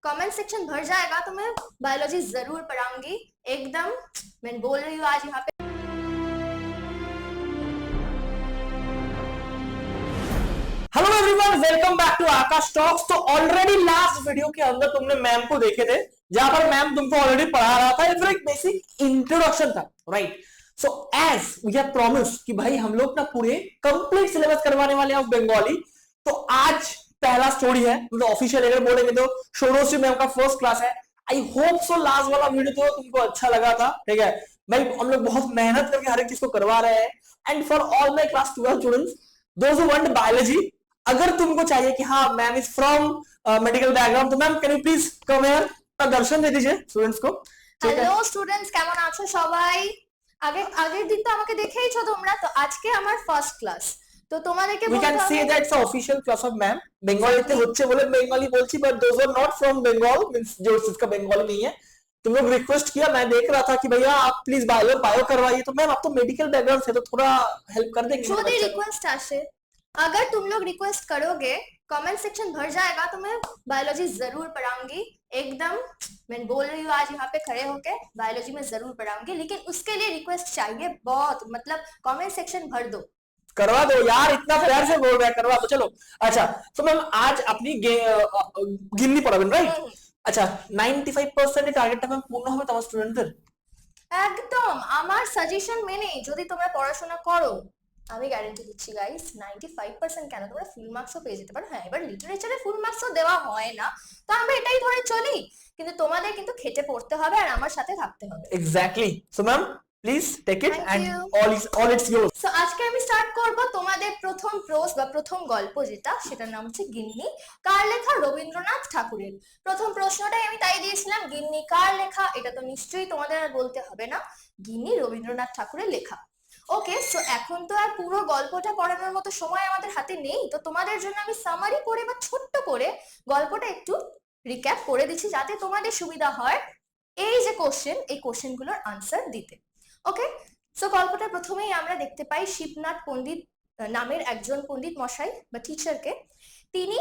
Comment section भर जाएगा तो मैं बायोलॉजी जरूर पढ़ाऊंगी एकदम। मैं बोल रही हूँ आज यहाँ पे। Hello everyone, welcome back to Akash talks. तो ऑलरेडी लास्ट वीडियो के अंदर तुमने मैम को देखे थे, जहां पर मैम तुमको ऑलरेडी पढ़ा रहा था। एक बेसिक इंट्रोडक्शन था, right? So as we have promise कि भाई हम लोग ना पूरे कंप्लीट सिलेबस करवाने वाले हैं ऑफ बंगाली। तो आज पहला स्टोरी है, मतलब ऑफिशियल अगर बोलेंगे तो शोरोश्री मैम का फर्स्ट क्लास है। आई होप सो लास्ट वाला वीडियो तो तुमको अच्छा लगा था, ठीक है भाई? हम लोग बहुत मेहनत करके हर एक चीज को करवा रहे हैं। And for all my class 12 students, those who want biology, अगर तुमको चाहिए कि हाँ ma'am is from medical background, तो ma'am can you please come here, दर्शन दे दीजिए स्टूडेंट्स को। হ্যালো স্টুডেন্টস, কেমন আছো সবাই? আগের দিন তো আমাকে দেখেইছো তোমরা, তো আজকে আমার ফার্স্ট ক্লাস। তো তোমাদেরকে we can say that it's an official class of ma'am। বেঙ্গলিতে হচ্ছে বলে বেঙ্গলি বলছি, but those are not from Bengal, means जो जिसका बंगाली नहीं है। तुम लोग रिक्वेस्ट किया, मैं देख रहा था कि भैया आप प्लीज बायो करवाइए, तो मैम आप तो मेडिकल बैकग्राउंड से, तो थोड़ा हेल्प कर देंगे। जो भी रिक्वेस्ट आशे, अगर तुम लोग रिक्वेस्ट करोगे, कमेंट सेक्शन भर जाएगा तो मैं बायोलॉजी जरूर पढ़ाऊंगी एकदम। मैं बोल रही हूँ आज यहाँ पे खड़े होके, बायोलॉजी में जरूर पढ़ाऊंगी, लेकिन उसके लिए रिक्वेस्ट चाहिए बहुत, मतलब कमेंट सेक्शन भर दो। करवा दो यार, इतना प्यार से बोल रहा है, करवा दो। चलो अच्छा, तो मैम आज अपनी गिननी पढ़ाবেন, রাইট? আচ্ছা 95% টার্গেটটা ম্যাম পূর্ণ হবে তোমার স্টুডেন্টদের? একদম আমার সাজেশন মেনে যদি তোমরা পড়াশোনা করো, আমি গ্যারান্টি দিচ্ছি গাইস 95% কেন, তোমরা ফুল মার্কসও পেয়ে যেতে পারো। হ্যাঁ, এবার লিটারেচারে ফুল মার্কসও দেওয়া হয় না, তো আমরা এটাই ধরে চলি, কিন্তু তোমাদের কিন্তু খেটে পড়তে হবে আর আমার সাথে থাকতে হবে। Exactly. So ma'am please take it Thank and you. All it's yours. সো আজকে আমি স্টার্ট করব তোমাদের প্রথম প্রোজ বা প্রথম গল্প, যেটা সেটার নাম হচ্ছে গিন্নি। কার লেখা? রবীন্দ্রনাথ ঠাকুরের। প্রথম প্রশ্নটাই আমি তাই দিয়েছিলাম, গিন্নি কার লেখা? এটা তো নিশ্চয়ই তোমাদের আর বলতে হবে না, গিন্নি রবীন্দ্রনাথ ঠাকুরের লেখা। ওকে, সো এখন তো আর পুরো গল্পটা পড়ানোর মতো সময় আমাদের হাতে নেই, তো তোমাদের জন্য আমি সামারি করে বা ছোট্ট করে গল্পটা একটু রিক্যাপ করে দিচ্ছি, যাতে তোমাদের সুবিধা হয় এই যে কোশ্চেন, এই কোশ্চেনগুলোর আনসার দিতে। ওকে, সো গল্পটা প্রথমেই আমরা দেখতে পাই শিবনাথ পণ্ডিত নামের একজন পণ্ডিত মশাই বা টিচারকে। তিনি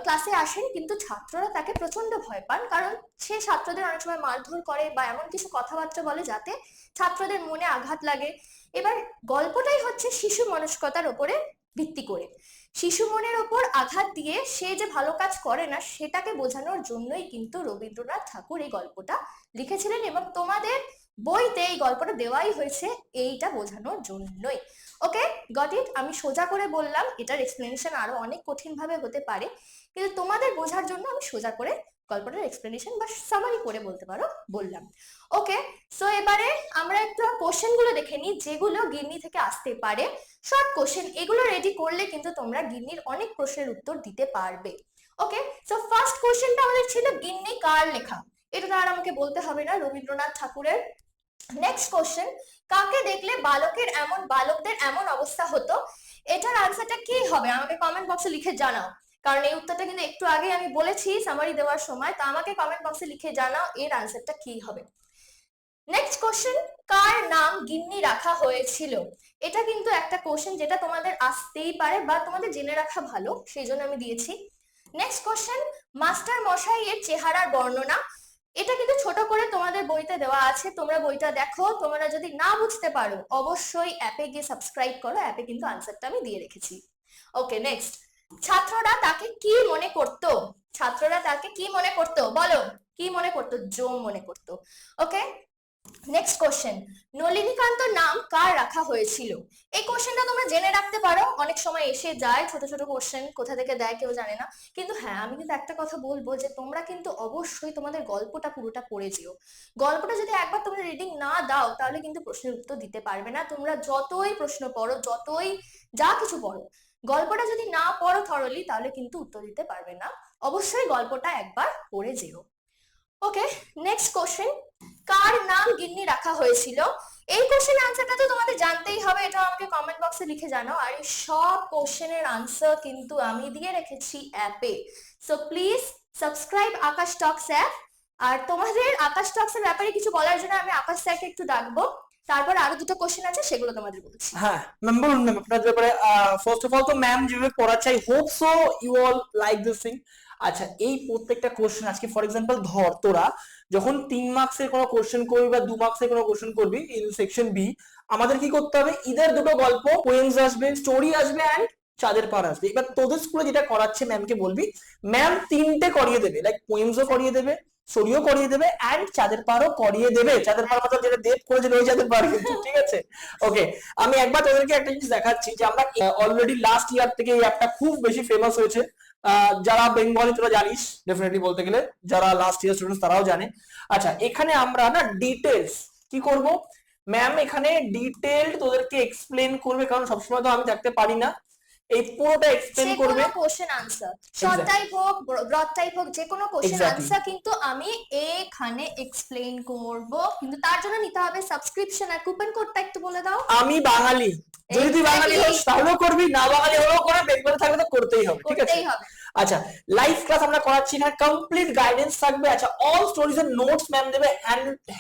ক্লাসে আসেন, কিন্তু ছাত্ররা তাকে প্রচন্ড ভয় পান, কারণ সে ছাত্রদের অনেক সময় মারধর করে বা এমন কিছু কথাবার্তা বলে যাতে ছাত্রদের মনে আঘাত লাগে। এবার গল্পটাই হচ্ছে শিশু মনস্কতার উপরে ভিত্তি করে, শিশু মনের ওপর আঘাত দিয়ে সে যে ভালো কাজ করে না সেটাকে বোঝানোর জন্যই কিন্তু রবীন্দ্রনাথ ঠাকুর এই গল্পটা লিখেছিলেন, এবং তোমাদের বইতে এই গল্পটা দেওয়াই হয়েছে এইটা বোঝানোর জন্যই। ওকে, গট ইট? আমি সোজা করে বললাম, এটার এক্সপ্লেনেশন আরো অনেক কঠিন ভাবে হতে পারে, কিন্তু তোমাদের বোঝার জন্য আমি সোজা করে গল্পটার এক্সপ্লেনেশন বা সামারি করে বলতে পারো বললাম। ওকে, সো এবারে আমরা একটু কোশ্চেন গুলো দেখে নিই, যেগুলো গিন্নি থেকে আসতে পারে। শর্ট কোশ্চেন, এগুলো রেডি করলে কিন্তু তোমরা গিন্নির অনেক প্রশ্নের উত্তর দিতে পারবে। ওকে, সো ফার্স্ট কোশ্চেনটা আমাদের ছিল গিন্নি কার লেখা? এটা তো আর আমাকে বলতে হবে না, রবীন্দ্রনাথ ঠাকুরের। নেক্সট কোশ্চেন, কাকে দেখলে বালকদের এমন অবস্থা হতো? এটার আনসারটা কি হবে আমাকে কমেন্ট বক্সে লিখে জানাও, কারণ এই উত্তরটা কিন্তু একটু আগে আমি বলেছি সামারি দেওয়ার সময়, তো আমাকে কমেন্ট বক্সে লিখে জানাও এর আনসারটা কি হবে। নেক্সট কোশ্চেন, কার নাম গিন্নি রাখা হয়েছিল? এটা কিন্তু একটা কোশ্চেন যেটা তোমাদের আসতেই পারে বা তোমাদের জেনে রাখা ভালো, সেই জন্য আমি দিয়েছি। নেক্সট কোশ্চেন, মাস্টার মশাই এর চেহারার বর্ণনা। এটা কিন্তু ছোট করে তোমাদের বইতে দেওয়া আছে, তোমরা বইটা দেখো। তোমরা যদি না বুঝতে পারো অবশ্যই অ্যাপে গিয়ে সাবস্ক্রাইব করো, অ্যাপে কিন্তু আনসারটা আমি দিয়ে রেখেছি। ওকে, নেক্সট, ছাত্ররা তাকে কি মনে করতো? ছাত্ররা তাকে কি মনে করতো বলো, কি মনে করতো? জম মনে করতো। ওকে, নেক্সট কোশ্চেন, নলিনীকান্তর নাম কার রাখা হয়েছিল? এই কোশ্চেনটা তোমরা জেনে রাখতে পারো, অনেক সময় এসে যায় ছোট ছোট কোশ্চেন, কোথা থেকে দেয় কেউ জানে না। কিন্তু হ্যাঁ, আমি কিন্তু একটা কথা বলবো যে তোমরা কিন্তু অবশ্যই তোমাদের গল্পটা পুরোটা পড়ে যেও। গল্পটা যদি একবার তোমরা রিডিং না দাও তাহলে কিন্তু প্রশ্নের উত্তর দিতে পারবে না। তোমরা যতই প্রশ্ন পড়ো, যতই যা কিছু পড়ো, গল্পটা যদি না পড়ো থরলি, তাহলে কিন্তু উত্তর দিতে পারবে না। অবশ্যই গল্পটা একবার পড়ে যেও। ওকে, নেক্সট কোশ্চেন, কার নাম গিন্নি রাখা হয়েছিল? এই কোশ্চেনের আনসারটা তো তোমাদের জানতেই হবে, এটা আমাকে কমেন্ট বক্সে লিখে জানাও। আর এই সব কোশ্চেনের আনসার কিন্তু আমি দিয়ে রেখেছি অ্যাপে, so please subscribe Aakash talks app. আর তোমাদের আকাশ টক্স এর ব্যাপারে কিছু বলার জন্য আমি আকাশ স্যারকে একটু ডাকবো। তারপর আরো দুটো কোশ্চেন আছে, সেগুলো তোমাদের বলছি। হ্যাঁ ম্যাম বলুন ম্যাম আপনার ব্যাপারে। ফার্স্ট অফ অল তো ম্যাম যেভাবে পড়াচ্ছে I hope so you all like this thing. আচ্ছা এই প্রত্যেকটা কোশ্চেন আজকে ফর এক্সাম্পল ধর তোরা যখন 3 মার্কসের কোনো কোশ্চেন করবি বা 2 মার্কসের কোনো কোশ্চেন করবি ইন সেকশন বি, আমাদের কি করতে হবে, ইদার দুটো গল্প পোয়েমস আসবে, স্টোরি আসবে অ্যান্ড চাঁদের পাহাড় আসবে। এবার তোদের স্কুলে যেটা করাচ্ছে ম্যামকে বলবি ম্যাম 3টে করিয়ে দেবে, লাইক পোয়েমসও করিয়ে দেবে, স্টোরিও করিয়ে দেবে অ্যান্ড চাঁদের পাহাড়ও করিয়ে দেবে। চাঁদের পাহাড় মতলব যেটা দেব করেছিল ওই চাঁদের পাহাড় কিন্তু, ঠিক আছে? ওকে, আমি একবার তোদেরকে একটা জিনিস দেখাচ্ছি যে আমরা অলরেডি লাস্ট ইয়ার থেকে এই অ্যাপটা খুব বেশি ফেমাস হয়েছে। যারা বেঙ্গলি তোরা জানিস ডেফিনেটলি, বলতে গেলে যারা লাস্ট ইয়ার স্টুডেন্টস তারাও জানে। আচ্ছা এখানে আমরা না ডিটেলস কি করব, ম্যাম এখানে ডিটেইলড তোদেরকে এক্সপ্লেন করবে, কারণ সবসময় তো আমি থাকতে পারি না, এই পুরোটা এক্সপ্লেন যে করবে। কোনো কোশ্চেন আনসার, শর্ট টাইপ হোক ব্রড টাইপ হোক, যে কোনো কোশ্চেন Exactly. আনসার কিন্তু আমি এখানে এক্সপ্লেইন করব। কিন্তু তার জন্য নিতে হবে সাবস্ক্রিপশন। আর কুপন কোডটা একটু বলে দাও। আমি বাঙালি, যদি তুই বাঙালি হোস তাহলেও করবি, না বাঙালি হলেও করে, বেঙ্গলি থাকলে তো করতেই হবে, ঠিক আছে? করতেই হবে। আচ্ছা লাইভ ক্লাস আমরা করাচ্ছি, এখানে কমপ্লিট গাইডেন্স থাকবে। আচ্ছা অল স্টোরিজ এর নোটস ম্যাম দেবে,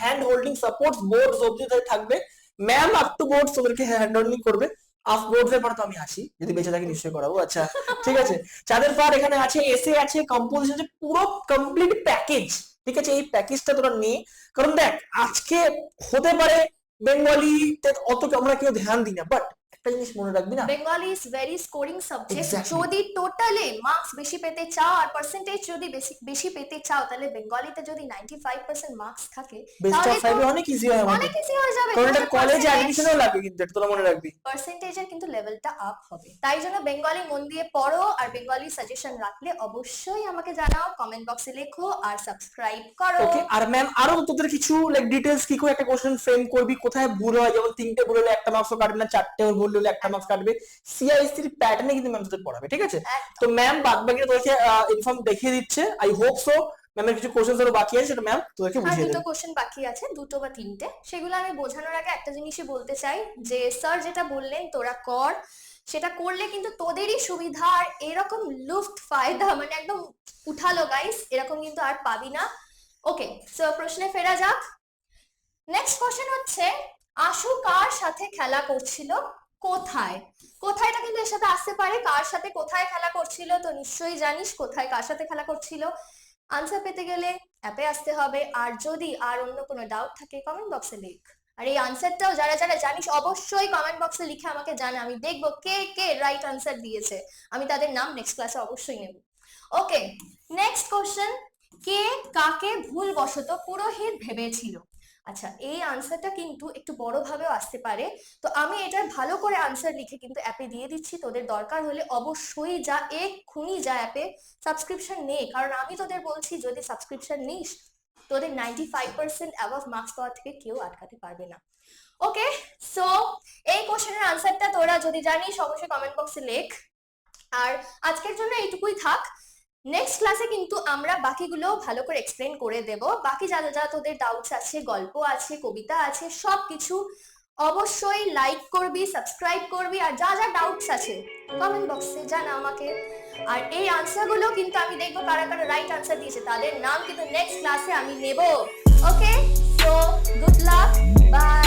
হ্যান্ড হোল্ডিং সাপোর্টস বোর্ডস অবধি থাকবে। ম্যাম আপ টু বোর্ডস ওদেরকে হ্যান্ড হোল্ডিং করবে। আফ বোর্ডস এর পর তো আমি আসি, যদি বেঁচে থাকি নিশ্চয়ই করাবো। আচ্ছা ঠিক আছে, চাঁদের পাহাড় এখানে আছে, এসে আছে, কম্পোজিশন আছে, পুরো কমপ্লিট প্যাকেজ, ঠিক আছে? এই প্যাকেজটা তোরা নিয়ে, কারণ দেখ আজকে হতে পারে বেঙ্গলিতে অত আমরা কেউ ধ্যান দিই না, বাট একটা জিনিস মনে রাখবি না, Bengali is very scoring subject. Exactly. যদি টোটালে মার্কস বেশি পেতে চাও আর পার্সেন্টেজ যদি বেশি পেতে চাও, তাহলে বেঙ্গলিতে যদি 95% মার্কস থাকে বেস্ট তাহলে অফ ফাইভে অনেক ইজি হয় আমাদের, অনেক ইজি হয়ে যাবে। কারণ এটা কলেজে অ্যাডমিশনও লাগে, কিন্তু এটা তোরা মনে রাখবি। পার্সেন্টেজের কিন্তু লেভেলটা আপ হবে। তাই জন্য বেঙ্গলি মন দিয়ে পড়ো, আর বেঙ্গলি সাজেশন রাখলে অবশ্যই আমাকে জানাও, কমেন্ট বক্সে লেখো আর সাবস্ক্রাইব করো। ওকে, আর ম্যাম আরো তোদের কিছু লাইক ডিটেইলস কি করে একটা কোশ্চেন ফ্রেম করবি, কোথায় ভুল হয়, যেমন 3টে ভুল হলে 1টা মার্কস কাটবে না, 4টে ভুল হলে 1টা মার্কস কাটবে, সিআইএসসির প্যাটার্নে কিন্তু ম্যাম তোদের পড়াবে, ঠিক আছে? একদম। তো ম্যাম বাদ বাকি তোদেরকে ইনফর্ম দেখিয়ে দিচ্ছে। আই হোপ সো ম্যামের কিছু কোশ্চেন আরো বাকি আছে, সেটা ম্যাম তোদেরকে আর বুঝিয়ে দুটো দেবে। কোশ্চেন বাকি আছে, 2টো বা 3টে। সেগুলো আমি বোঝানোর আগে একটা জিনিসই বলতে চাই, যে স্যার যেটা বললেন তোরা কর, সেটা করলে কিন্তু তোদেরই সুবিধা। আর এরকম লুফট ফায়দা মানে একদম উঠালো গাইস, এরকম কিন্তু আর পাবি না। ওকে, সো প্রশ্নে ফেরা যাক। নেক্সট কোশ্চেন হচ্ছে, আশু কার সাথে খেলা করছিল, কোথায়? কোথায়টা কিন্তু এর সাথে আসতে পারে, কার সাথে কোথায় খেলা করছিল, তো নিশ্চয়ই জানিস কোথায় কার সাথে খেলা করছিল। আনসার পেতে গেলে অ্যাপে আসতে হবে, আর যদি আর অন্য কোনো ডাউট থাকে কমেন্ট বক্সে লিখ। আর এই আনসারটাও যারা যারা জানিস অবশ্যই কমেন্ট বক্সে লিখে আমাকে জানা, আমি দেখবো কে কে রাইট আনসার দিয়েছে, আমি তাদের নাম নেক্সট ক্লাসে অবশ্যই নেব। ওকে, নেক্সট কোশ্চেন, কে কাকে ভুলবশত পুরোহিত ভেবেছিল? আচ্ছা এই আনসারটা কিন্তু একটু বড় ভাবেও আসতে পারে, তো আমি এটার ভালো করে আনসার লিখে কিন্তু অ্যাপে দিয়ে দিচ্ছি। তোদের দরকার হলে অবশ্যই যা, এক্ষুনি যা অ্যাপে সাবস্ক্রিপশন নে, কারণ আমি তোদের বলছি যদি সাবস্ক্রিপশন নিস তোদের 95% অ্যাবভ মার্কস পাওয়া থেকে কেউ আটকাতে পারবে না। ওকে, সো এই কোশ্চেনের আনসারটা তোরা যদি জানিস অবশ্যই কমেন্ট বক্সে লেখ। আর আজকের জন্য এইটুকুই থাক। নেক্সট ক্লাসে কিন্তু আমরা বাকিগুলো ভালো করে এক্সপ্লেন করে দেব। বাকি যা যা তোদের ডাউটস আছে, গল্প আছে, কবিতা আছে, সবকিছু অবশ্যই লাইক করবি, সাবস্ক্রাইব করবি, আর যা যা ডাউটস আছে কমেন্ট বক্সে জানা আমাকে। আর এই আনসারগুলো কিন্তু আমি দেখবো কারা কারা রাইট আনসার দিয়েছে, তাদের নাম কিন্তু নেক্সট ক্লাসে আমি নেব। ওকে, সো গুড লাক, বাই।